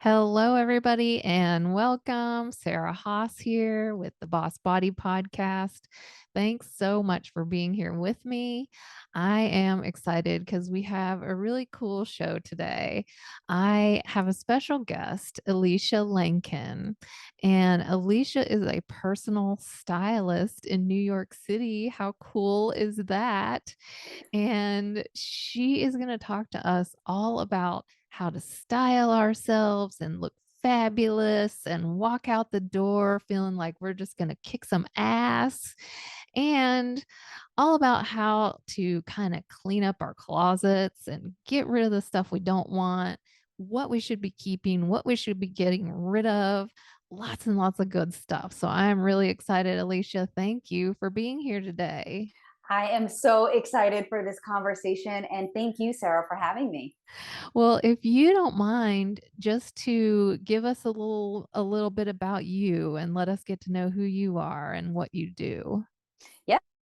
Hello, everybody, and welcome. Sarah Haas here with the Boss Body Podcast. Thanks so much for being here with me. I am excited because we have a really cool show today. I have a special guest, Elysha Lenkin, and Elysha is a personal stylist in New York City. How cool is that? And she is going to talk to us all about how to style ourselves and look fabulous and walk out the door feeling like we're just going to kick some ass, and all about how to kind of clean up our closets and get rid of the stuff we don't want, what we should be keeping, what we should be getting rid of. Lots and lots of good stuff. So I'm really excited, Elysha. Thank you for being here today. I am so excited for this conversation, and thank you, Sarah, for having me. Well, if you don't mind, just to give us a little bit about you and let us get to know who you are and what you do.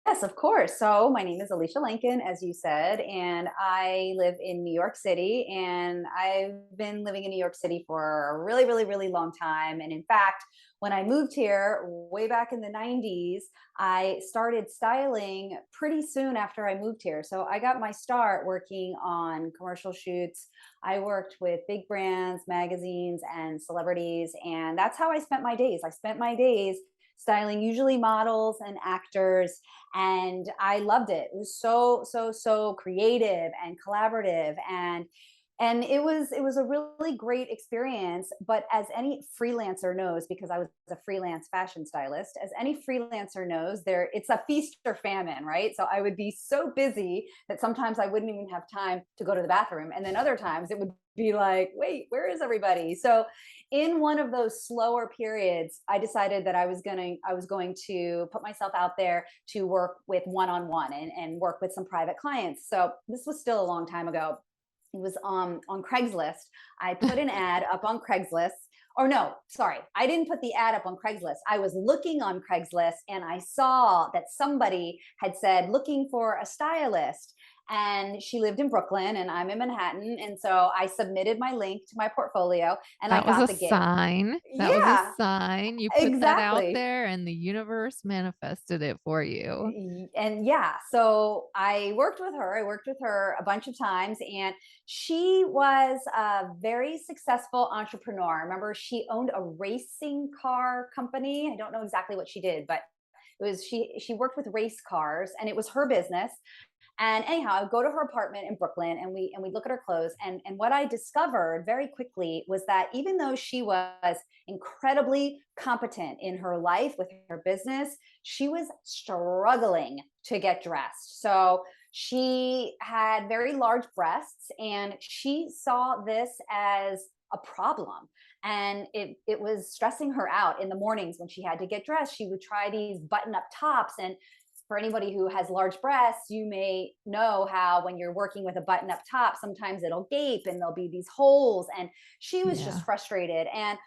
Yes, of course. So, my name is Elysha Lenkin, as you said, and I live in New York City. And I've been living in New York City for a really, really, really long time. And in fact, when I moved here way back in the 90s, I started styling pretty soon after I moved here. So, I got my start working on commercial shoots. I worked with big brands, magazines, and celebrities. And that's how I spent my days. I spent my days styling usually models and actors, and I loved it. It was so creative and collaborative, and it was a really great experience. But as any freelancer knows, because I was a freelance fashion stylist, as any freelancer knows, there it's a feast or famine, right? So I would be so busy that sometimes I wouldn't even have time to go to the bathroom, and then other times it would be like, wait, where is everybody? So in one of those slower periods, I decided that I was going to put myself out there to work with one-on-one and work with some private clients. So this was still a long time ago. It was on Craigslist. I put an ad up on Craigslist. Or no, sorry, I didn't put the ad up on Craigslist. I was looking on Craigslist and I saw that somebody had said looking for a stylist. And she lived in Brooklyn and I'm in Manhattan. And so I submitted my link to my portfolio and I That was a got the gig. sign. That was a Yeah, sign. You put that out exactly. there and the universe manifested it for you. And yeah, so I worked with her. I worked with her a bunch of times, and she was a very successful entrepreneur. Remember, she owned a racing car company. I don't know exactly what she did, but it was she worked with race cars, and it was her business. And anyhow, I would go to her apartment in Brooklyn, and we look at her clothes. And what I discovered very quickly was that even though she was incredibly competent in her life with her business, she was struggling to get dressed. So she had very large breasts, and she saw this as a problem, and it was stressing her out in the mornings when she had to get dressed. She would try these button up tops, and for anybody who has large breasts, you may know how when you're working with a button up top, sometimes it'll gape and there'll be these holes. And she was just Yeah. frustrated. And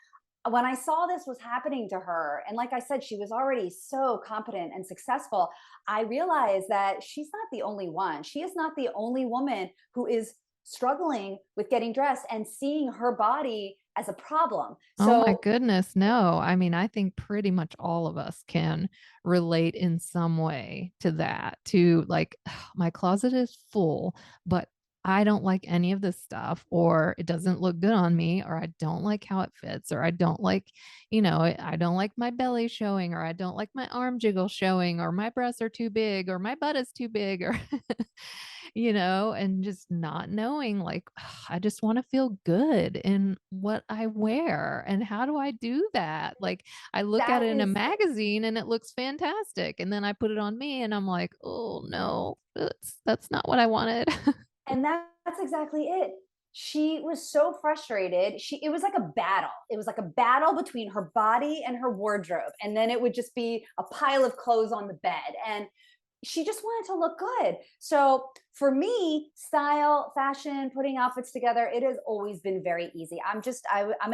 when I saw this was happening to her, and like I said, she was already so competent and successful, I realized that she's not the only one. She is not the only woman who is struggling with getting dressed and seeing her body as a problem. Oh my So goodness, no. I mean, I think pretty much all of us can relate in some way to that, to like, my closet is full, but I don't like any of this stuff, or it doesn't look good on me, or I don't like how it fits, or I don't like, I don't like my belly showing, or I don't like my arm jiggle showing, or my breasts are too big, or my butt is too big, or and just not knowing, like, I just want to feel good in what I wear. And how do I do that? Like, I look at that it in a is magazine and it looks fantastic. And then I put it on me and I'm like, oh no, that's not what I wanted. And that's exactly it. She was so frustrated. It was like a battle. It was like a battle between her body and her wardrobe. And then it would just be a pile of clothes on the bed. And she just wanted to look good. So for me, style, fashion, putting outfits together, it has always been very easy. I'm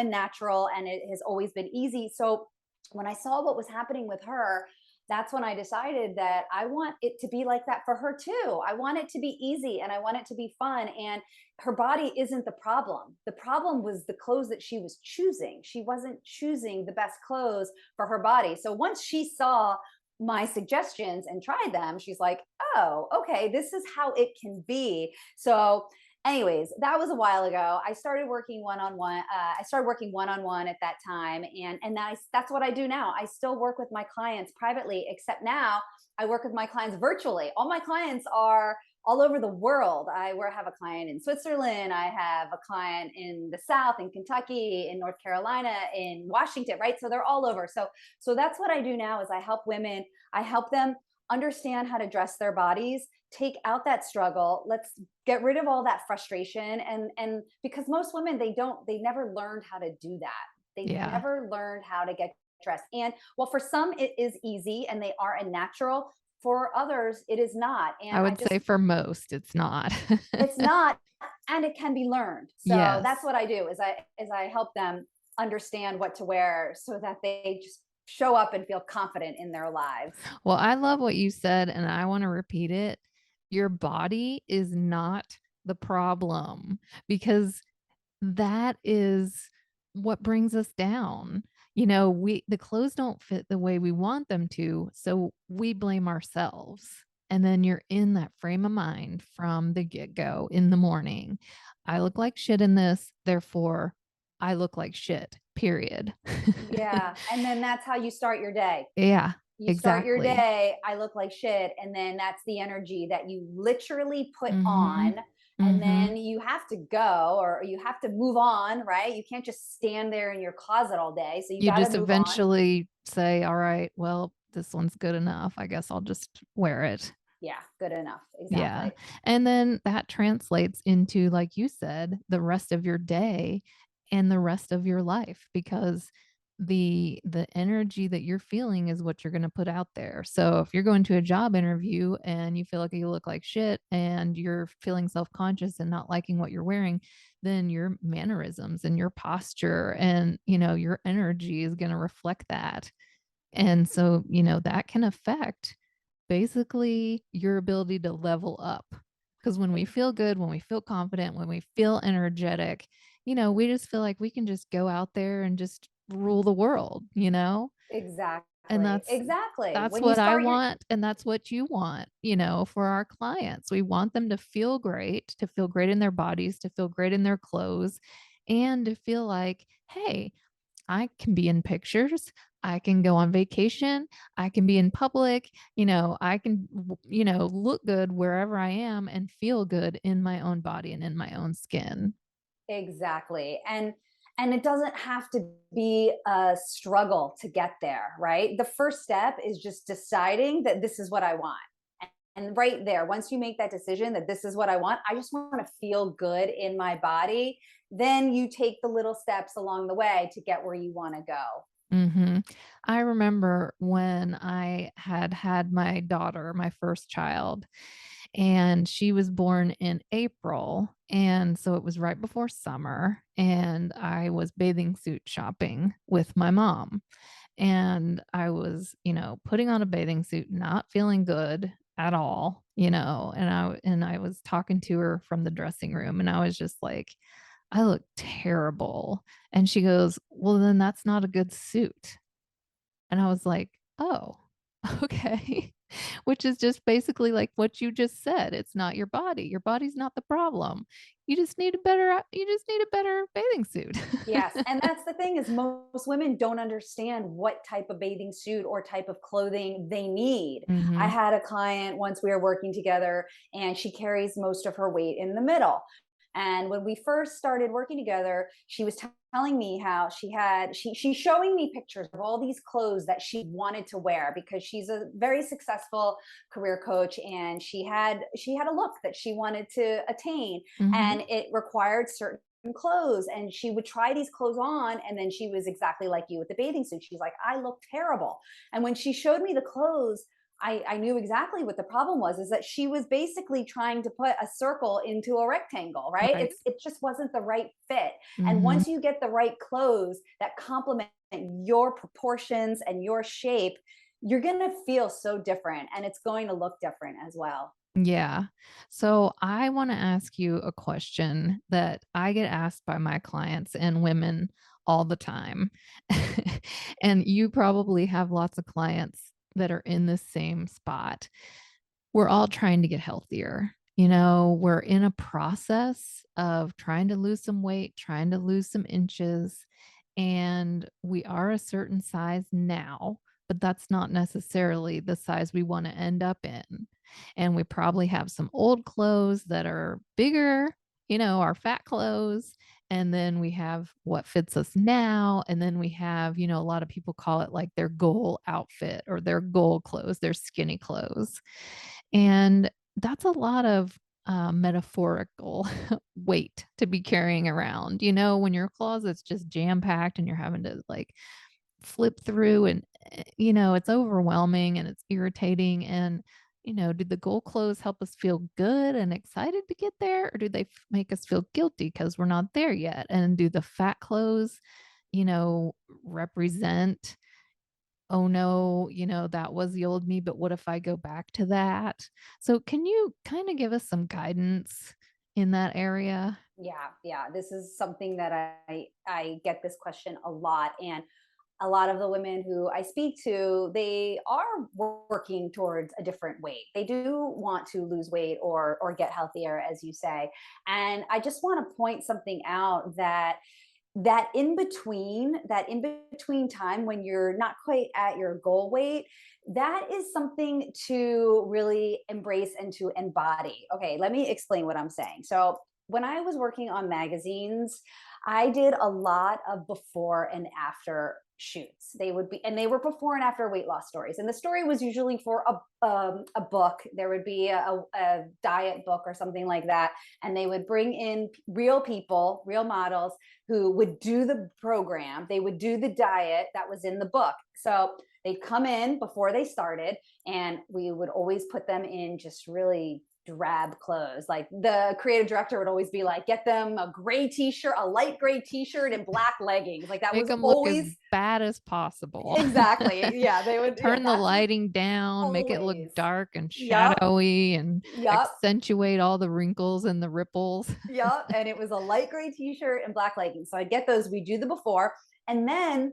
a natural, and it has always been easy. So when I saw what was happening with her, that's when I decided that I want it to be like that for her too. I want it to be easy and I want it to be fun. And her body isn't the problem. The problem was the clothes that she was choosing. She wasn't choosing the best clothes for her body. So once she saw my suggestions and tried them, she's like, oh, okay, this is how it can be. So anyways, that was a while ago. I started working one on one. I started working one on one at that time, and that's what I do now. I still work with my clients privately, except now I work with my clients virtually. All my clients are all over the world. Have a client in Switzerland. I have a client in the South, in Kentucky, in North Carolina, in Washington. Right, so they're all over. So that's what I do now. Is I help women. I help them understand how to dress their bodies, take out that struggle. Let's get rid of all that frustration. And because most women, they never learned how to do that. They Yeah. never learned how to get dressed. And well, for some it is easy and they are a natural. For others it is not. I And I would just say for most, it's not. it's not, and it can be learned. So that's Yes. what I do is I help them understand what to wear so that they just show up and feel confident in their lives. Well, I love what you said, and I want to repeat it. Your body is not the problem because that is what brings us down. The clothes don't fit the way we want them to, so we blame ourselves. And then you're in that frame of mind from the get-go in the morning. I look like shit in this, therefore I look like shit. Period. Yeah, and then that's how you start your day. Yeah, You start your exactly. day, I look like shit, and then that's the energy that you literally put on, Mhm. and Mhm. then you have to go or you have to move on, right? You can't just stand there in your closet all day, so you You gotta just move on. eventually say, "All right, well, this one's good enough. I guess I'll just wear it." Yeah, good enough, Yeah. exactly. And then that translates into, like you said, the rest of your day and the rest of your life because the energy that you're feeling is what you're going to put out there. So if you're going to a job interview and you feel like you look like shit and you're feeling self-conscious and not liking what you're wearing, then your mannerisms and your posture and, your energy is going to reflect that. And so, that can affect basically your ability to level up. Because when we feel good, when we feel confident, when we feel energetic, we just feel like we can just go out there and just rule the world. And Exactly, that's exactly. that's When you what I start your want and that's what you want, for our clients. We want them to feel great in their bodies, to feel great in their clothes, and to feel like, hey, I can be in pictures. I can go on vacation. I can be in public. I can, look good wherever I am and feel good in my own body and in my own skin. exactly. And it doesn't have to be a struggle to get there, right? The first step is just deciding that this is what I want. And right there, once you make that decision that this is what I want, I just want to feel good in my body, then you take the little steps along the way to get where you want to go. I remember when I had had my daughter, my first child, and she was born in April. And so it was right before summer, and I was bathing suit shopping with my mom. And I was, putting on a bathing suit, not feeling good at all, and I was talking to her from the dressing room and I was just like, I look terrible. And she goes, "Well, then that's not a good suit." And I was like, "Oh, okay." Which is just basically like what you just said. It's not your body. Your body's not the problem. You just need a better bathing suit. Yes, and that's the thing is most women don't understand what type of bathing suit or type of clothing they need. I Mhm. had a client once we were working together and she carries most of her weight in the middle. And when we first started working together, she was telling me how she's showing me pictures of all these clothes that she wanted to wear because she's a very successful career coach and she had a look that she wanted to attain Mhm. and it required certain clothes and she would try these clothes on and then she was exactly like you with the bathing suit. She's like, I look terrible. And when she showed me the clothes, I knew exactly what the problem was is that she was basically trying to put a circle into a rectangle, right? Right. It just wasn't the right fit. And Mhm. once you get the right clothes that complement your proportions and your shape, you're going to feel so different and it's going to look different as well. Yeah. So I want to ask you a question that I get asked by my clients and women all the time. And you probably have lots of clients that are in the same spot. We're all trying to get healthier. We're in a process of trying to lose some weight, trying to lose some inches, and we are a certain size now, but that's not necessarily the size we want to end up in. And we probably have some old clothes that are bigger, our fat clothes. And then we have what fits us now. And then we have, a lot of people call it like their goal outfit or their goal clothes, their skinny clothes. And that's a lot of metaphorical weight to be carrying around. When your closet's just jam packed and you're having to like flip through and, it's overwhelming and it's irritating. And, do the goal clothes help us feel good and excited to get there? Or do they make us feel guilty because we're not there yet? And do the fat clothes, represent, oh no, that was the old me, but what if I go back to that? So can you kind of give us some guidance in that area? Yeah, yeah. This is something that I get this question a lot, and a lot of the women who I speak to, they are working towards a different weight. They do want to lose weight or get healthier, as you say. And I just want to point something out that in between time when you're not quite at your goal weight, that is something to really embrace and to embody. Okay, let me explain what I'm saying. So when I was working on magazines, I did a lot of before and after shoots. They were before and after weight loss stories, and the story was usually for a book. There would be a diet book or something like that, and they would bring in real people, real models who would do the program. They would do the diet that was in the book. So they'd come in before they started, and we would always put them in just really drab clothes. Like the creative director would always be like, get them a gray t-shirt, a light gray t-shirt and black leggings. Like that Make was them look as always bad as possible. exactly. Yeah, they would, yeah, Turn the that's lighting down, make it look always. dark and Yup. shadowy and Yup. accentuate all the wrinkles and the ripples. Yep. And it was a light gray t-shirt and black leggings. So I'd get those. We do the before, and then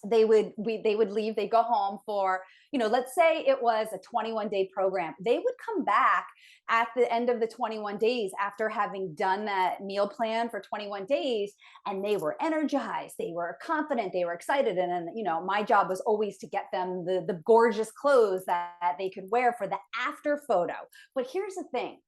they would leave. They'd go home for, let's say it was a 21-day program. They would come back at the end of the 21 days after having done that meal plan for 21 days, and they were energized, they were confident, they were excited. And then, my job was always to get them the gorgeous clothes that they could wear for the after photo. But here's the thing,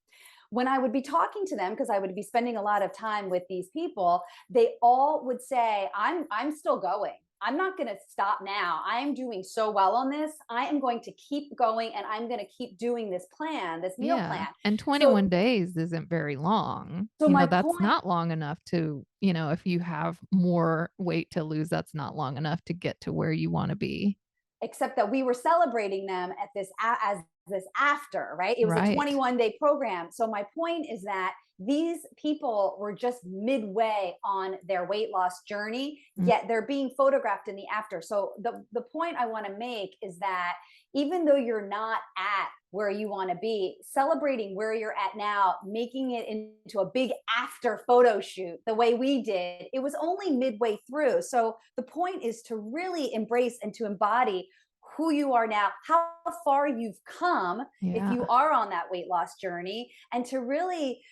when I would be talking to them, because I would be spending a lot of time with these people, they all would say, I'm still going. I'm not going to stop now. I am doing so well on this. I am going to keep going, and I'm going to keep doing this plan, this meal Yeah, plan. and So 21 days isn't very long. so my That's point, not long enough to, if you have more weight to lose, that's not long enough to get to where you wanna be. except that we were celebrating them at this as this after, right? It was a Right. 21-day program. So my point is that these people were just midway on their weight loss journey, Mm, yet they're being photographed in the after. So the point I want to make is that even though you're not at where you want to be, celebrating where you're at now, making it into a big after photo shoot the way we did, it was only midway through. So the point is to really embrace and to embody who you are now, how far you've come if yeah. you are on that weight loss journey, and to really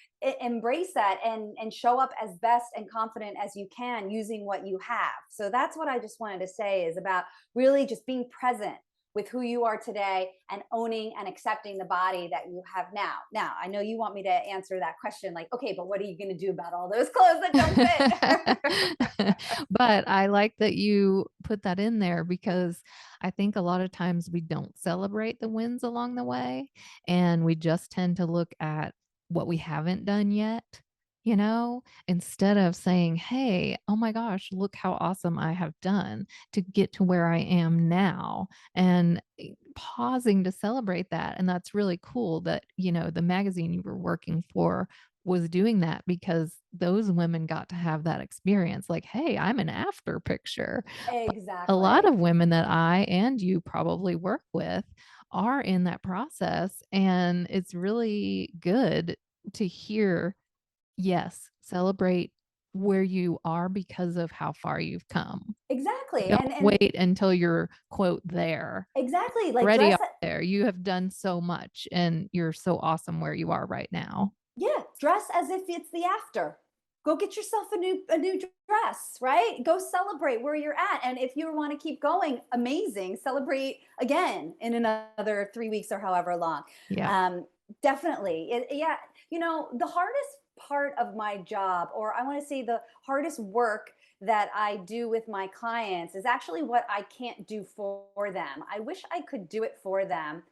embrace that and show up as best and confident as you can using what you have. So that's what I just wanted to say, is about really just being present with who you are today and owning and accepting the body that you have now. Now, I know you want me to answer that question like, okay, but what are you going to do about all those clothes that don't fit? But I like that you put that in there because I think a lot of times we don't celebrate the wins along the way, and we just tend to look at what we haven't done yet, instead of saying, "Hey, oh my gosh, look how awesome I have done to get to where I am now." And pausing to celebrate that. And that's really cool that, the magazine you were working for was doing that because those women got to have that experience like, "Hey, I'm an after picture." But a lot Exactly. of women that I and you probably work with are in that process, and it's really good to hear, yes, celebrate where you are because of how far you've come. Exactly. Don't And wait until you're, quote, "there." exactly, like Already dress are there. You have done so much, and you're so awesome where you are right now. yeah, dress as if it's the after. Go get yourself a new dress, right? Go celebrate where you're at. And if you want to keep going, amazing. Celebrate again in another 3 weeks or however long. Yeah. Um, Definitely. Yeah, the hardest part of my job, or I want to say the hardest work that I do with my clients, is actually what I can't do for them. I wish I could do it for them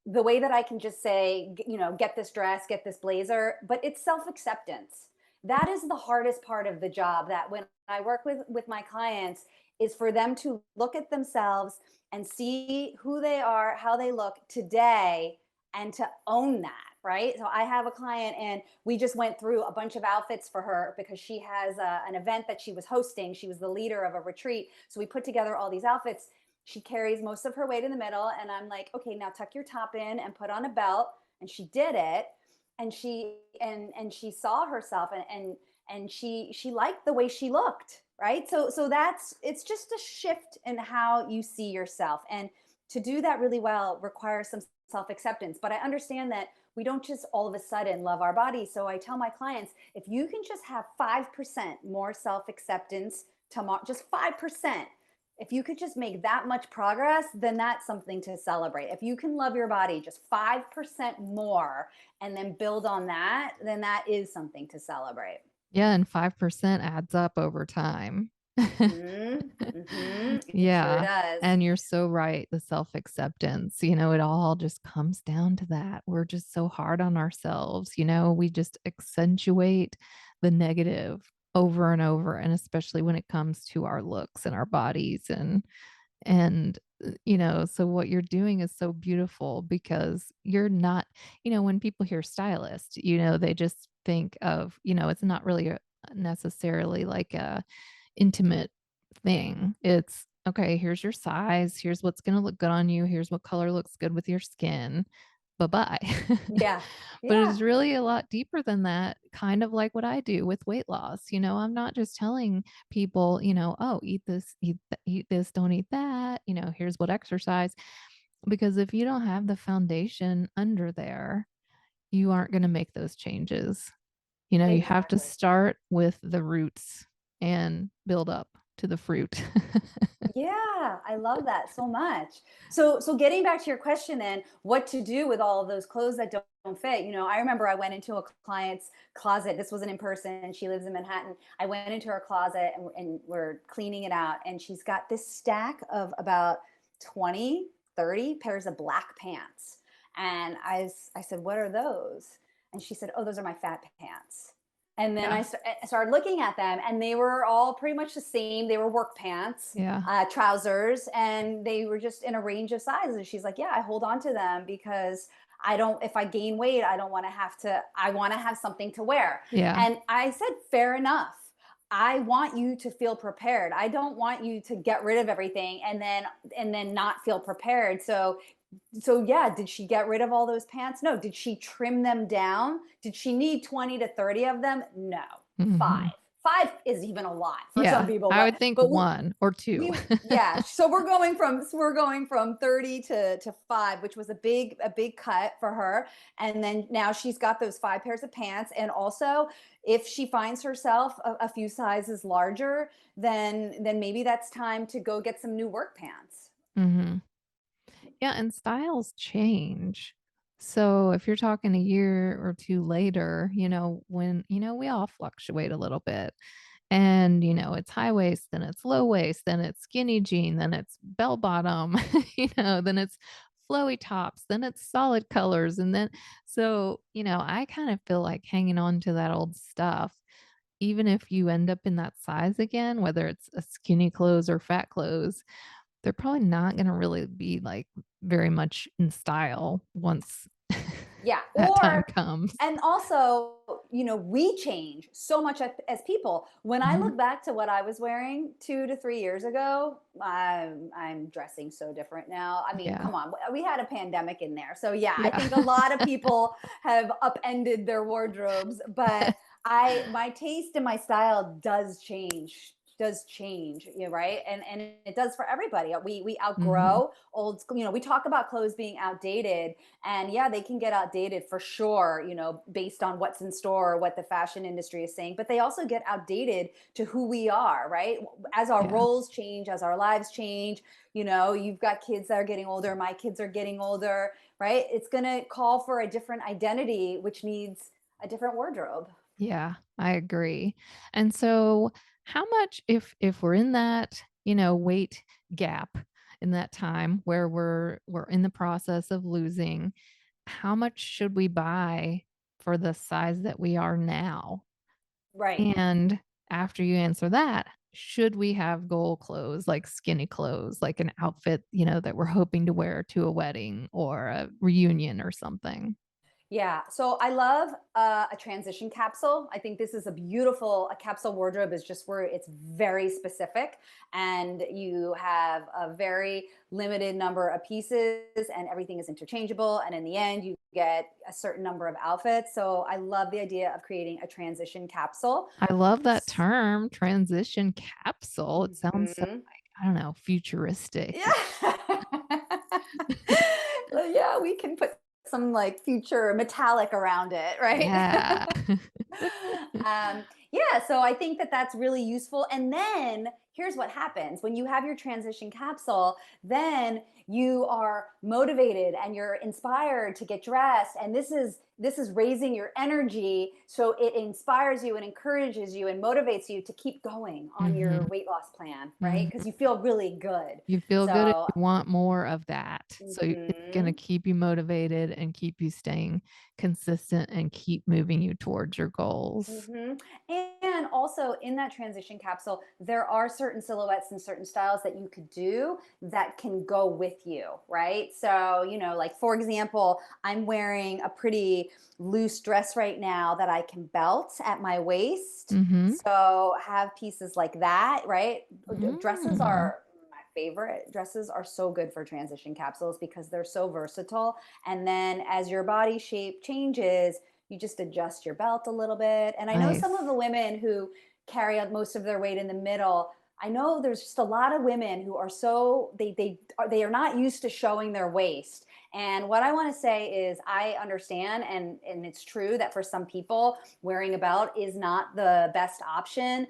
the way that I can just say, get this dress, get this blazer, but it's self-acceptance. That is the hardest part of the job, that when I work with my clients, is for them to look at themselves and see who they are, how they look today, and to own that, right? So I have a client, and we just went through a bunch of outfits for her because she has an event that she was hosting. She was the leader of a retreat. So we put together all these outfits. She carries most of her weight in the middle, and I'm like, okay, now tuck your top in and put on a belt. And she did it, and she saw herself, and she liked the way she looked, right? So that's, it's just a shift in how you see yourself, and to do that really well requires some self-acceptance. But I understand that we don't just all of a sudden love our bodies. So I tell my clients, if you can just have 5% more self-acceptance tomorrow, just 5%, if you could just make that much progress, then that's something to celebrate. If you can love your body just 5% more and then build on that, then that is something to celebrate. Yeah, and 5% adds up over time. Mhm. Mhm. It sure Yeah, does. and you're so right, the self-acceptance, it all just comes down to that. We're just so hard on ourselves, we just accentuate the negative over and over, and especially when it comes to our looks and our bodies and so what you're doing is so beautiful because you're not when people hear stylist, they just think of, it's not really necessarily like a intimate thing. It's okay, here's your size, here's what's going to look good on you, here's what color looks good with your skin. Bye-bye. Yeah. But Yeah. it's really a lot deeper than that, kind of like what I do with weight loss. I'm not just telling people, oh, eat this, eat this, don't eat that, here's what exercise. Because if you don't have the foundation under there, you aren't going to make those changes. You have to Exactly. start with the roots and build up to the fruit. Yeah, I love that so much. So getting back to your question then, what to do with all of those clothes that don't fit? I remember I went into a client's closet. This wasn't in person. She lives in Manhattan. I went into her closet, and we're cleaning it out. And she's got this stack of about 20, 30 pairs of black pants. And I said, "What are those?" And she said, "Oh, those are my fat pants." And then Yeah. I started looking at them, and they were all pretty much the same. They were work pants, Yeah. trousers, and they were just in a range of sizes. She's like, "Yeah, I hold on to them because I don't, if I gain weight, I don't want to have to, I want to have something to wear." Yeah. And I said, "Fair enough. I want you to feel prepared. I don't want you to get rid of everything and then not feel prepared." So yeah, did she get rid of all those pants? No. Did she trim them down? Did she need 20 to 30 of them? No. Mhm. 5 is even a lot for some Yeah. people, I but would think but 1 or 2. we yeah, so we're going from 30 to 5, which was a big cut for her. And then now she's got those 5 pairs of pants. And also, if she finds herself a few sizes larger, then maybe that's time to go get some new work pants. Mhm. Yeah, and styles change. So if you're talking a year or 2 later, when we all fluctuate a little bit. And, it's high waist, then it's low waist, then it's skinny jean, then it's bell bottom, then it's flowy tops, then it's solid colors. And then, so, I kind of feel like hanging on to that old stuff, even if you end up in that size again, whether it's a skinny clothes or fat clothes, they're probably not going to really be like very much in style once. Yeah. that time Or, comes. and also, we change so much as people. When I Mhm. look back to what I was wearing 2 to 3 years ago, I'm dressing so different now. I mean, Yeah. come on, we had a pandemic in there. So, yeah, I Yeah. think a lot of people have upended their wardrobes, but my taste and my style does change, right? And it does for everybody. We Mhm. outgrow old school. We talk about clothes being outdated, and yeah, they can get outdated for sure, based on what's in store or what the fashion industry is saying, but they also get outdated to who we are, right? As our Yeah. roles change, as our lives change, you've got kids that are getting older, my kids are getting older, right? It's going to call for a different identity, which needs a different wardrobe. Yeah, I agree. And so how much if we're in that, weight gap in that time where we're in the process of losing, how much should we buy for the size that we are now? Right. And after you answer that, should we have goal clothes, like skinny clothes, like an outfit, that we're hoping to wear to a wedding or a reunion or something? Yeah. So I love a transition capsule. I think this is a capsule wardrobe is just where it's very specific and you have a very limited number of pieces and everything is interchangeable. And in the end, you get a certain number of outfits. So I love the idea of creating a transition capsule. I love that term, transition capsule. It sounds so Mhm. like, I don't know, futuristic. Yeah. Well, yeah, we can put some like future metallic around it, right? Yeah. Yeah, so I think that that's really useful. And then here's what happens when you have your transition capsule, then you are motivated and you're inspired to get dressed. And this is raising your energy. So it inspires you and encourages you and motivates you to keep going on your Mhm, weight loss plan, right? Because mhm. you feel really good. You feel good and So, you want more of that. So it's gonna mhm. keep you motivated and keep you staying consistent and keep moving you towards your goals. Hmm. And also in that transition capsule, there are certain silhouettes and certain styles that you could do that can go with you, right? So, like for example, I'm wearing a pretty loose dress right now that I can belt at my waist. Mhm. So, have pieces like that, right? Dresses Mm. are my favorite. Dresses are so good for transition capsules because they're so versatile. And then as your body shape changes, you just adjust your belt a little bit. And I know some of Nice. the women who carry out most of their weight in the middle. I know there's just a lot of women who are so they are not used to showing their waist. And what I want to say is I understand and it's true that for some people wearing a belt is not the best option,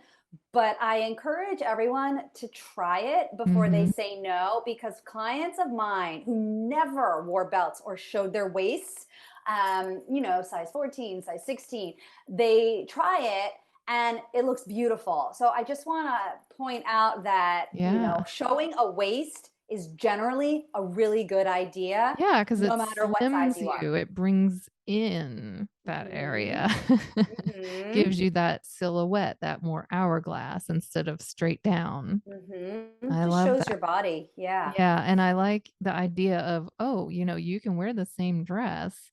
but I encourage everyone to try it before they Mhm. say no because clients of mine who never wore belts or showed their waists, size 14, size 16, they try it and it looks beautiful. So I just want to point out that, Yeah. showing a waist is generally a really good idea Yeah, because no it matter what size slims you are. you, it brings in that Mhm. area. Mhm. Gives you that silhouette, that more hourglass instead of straight down. Mhm. I Just love shows that. your body. Yeah. Yeah, and I like the idea of, oh, you can wear the same dress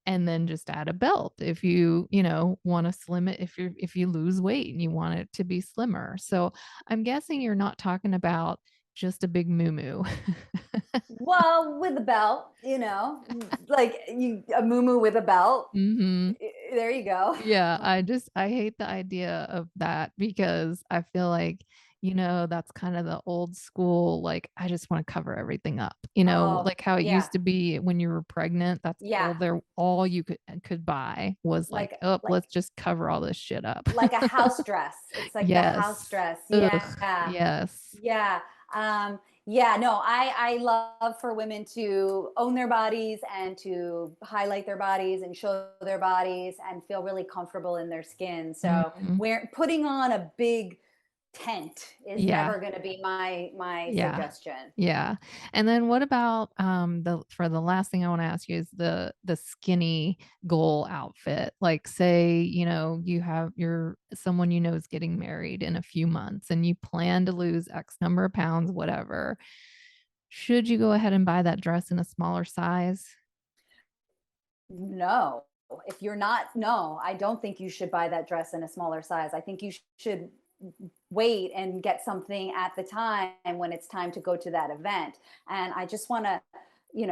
and then just add a belt if wanna slim it if you lose weight and you want it to be slimmer. So, I'm guessing you're not talking about just a big moo. Well, with a belt, like a muumuu with a belt. Mhm. There you go. Yeah, I hate the idea of that because I feel like, that's kind of the old school, like, I just wanna cover everything up, Oh, like how it yeah. used to be when you were pregnant, that's Yeah. all you could buy was like, Like "Oh, like let's just cover all this shit up." like a house dress. It's like the house Yes. dress. Ugh, Yeah. yes. Yeah. Yeah, no, I love for women to own their bodies and to highlight their bodies and show their bodies and feel really comfortable in their skin. So Mhm. where putting on a big tent is Yeah. never going to be my Yeah. suggestion. Yeah. And then what about the last thing I want to ask you is the skinny goal outfit. Like say, you have your someone is getting married in a few months and you plan to lose X number of pounds, whatever. Should you go ahead and buy that dress in a smaller size? No. If you're not, no, I don't think you should buy that dress in a smaller size. I think you should wait and get something at the time when it's time to go to that event. And I just want to,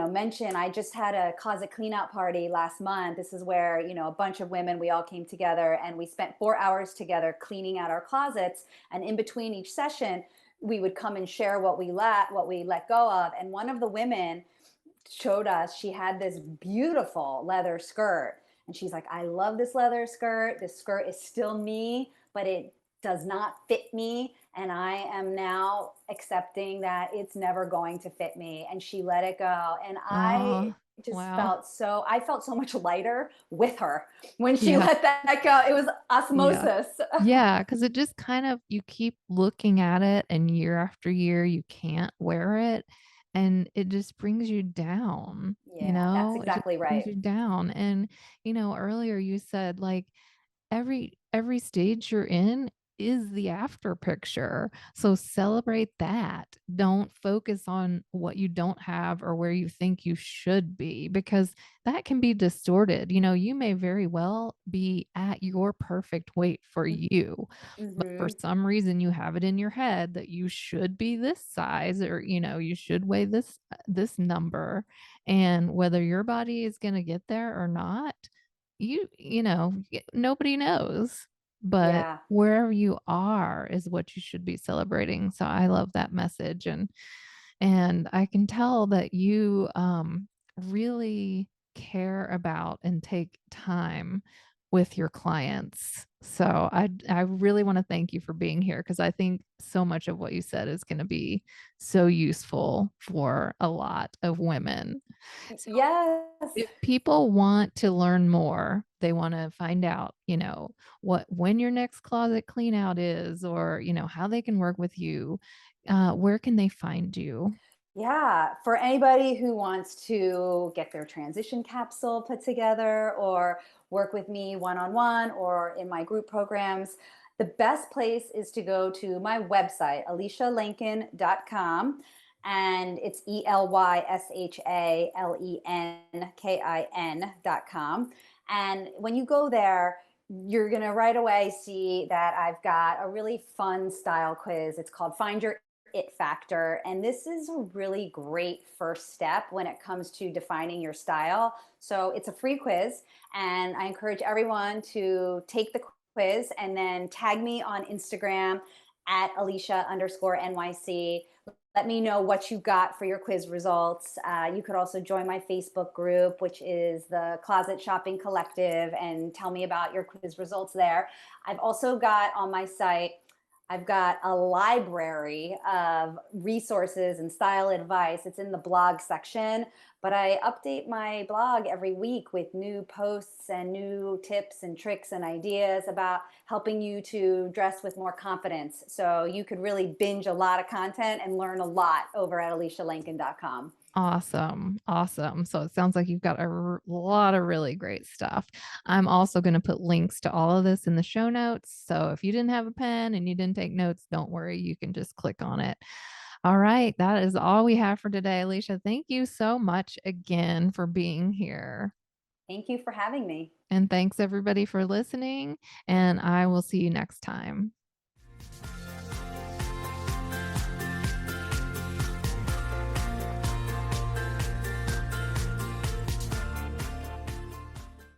mention I just had a closet clean out party last month. This is where, a bunch of women, we all came together and we spent 4 hours together cleaning out our closets. And in between each session, we would come and share what we let go of. And one of the women showed us she had this beautiful leather skirt, and she's like, I love this leather skirt. This skirt is still me, but it does not fit me, and I am now accepting that it's never going to fit me. And she let it go, and I Oh, just wow. felt so much lighter with her when she Yeah. let that go. It was Yeah. osmosis. Yeah, because it just kind of you keep looking at it and year after year you can't wear it and it just brings you down, Yeah, that's It just exactly brings right. you down. And earlier you said like every stage you're in is the after picture. So celebrate that. Don't focus on what you don't have or where you think you should be because that can be distorted. You may very well be at your perfect weight for you, but for Mm-hmm. some reason you have it in your head that you should be this size or you should weigh this number and whether your body is going to get there or not nobody knows, but Yeah. wherever you are is what you should be celebrating. So I love that message and I can tell that you really care about and take time with your clients. So I really want to thank you for being here because I think so much of what you said is going to be so useful for a lot of women. So Yes. if people want to learn more, they want to find out, when your next closet clean out is, or, how they can work with you, where can they find you? Yeah, for anybody who wants to get their transition capsule put together or work with me one on one or in my group programs, the best place is to go to my website, ElyshaLenkin.com. And it's ElyshaLenkin.com. And when you go there, you're going to right away see that I've got a really fun style quiz. It's called Find Your It Factor. And this is a really great first step when it comes to defining your style. So it's a free quiz, and I encourage everyone to take the quiz and then tag me on Instagram at Elysha_NYC. Let me know what you got for your quiz results. You could also join my Facebook group, which is the Closet Shopping Collective, and tell me about your quiz results there. I've also got on my site, I've got a library of resources and style advice. It's in the blog section, but I update my blog every week with new posts and new tips and tricks and ideas about helping you to dress with more confidence. So you could really binge a lot of content and learn a lot over at ElyshaLenkin.com. Awesome. Awesome. So it sounds like you've got lot of really great stuff. I'm also going to put links to all of this in the show notes. So if you didn't have a pen and you didn't take notes, don't worry. You can just click on it. All right. That is all we have for today, Alicia. Thank you so much again for being here. Thank you for having me. And thanks everybody for listening. And I will see you next time.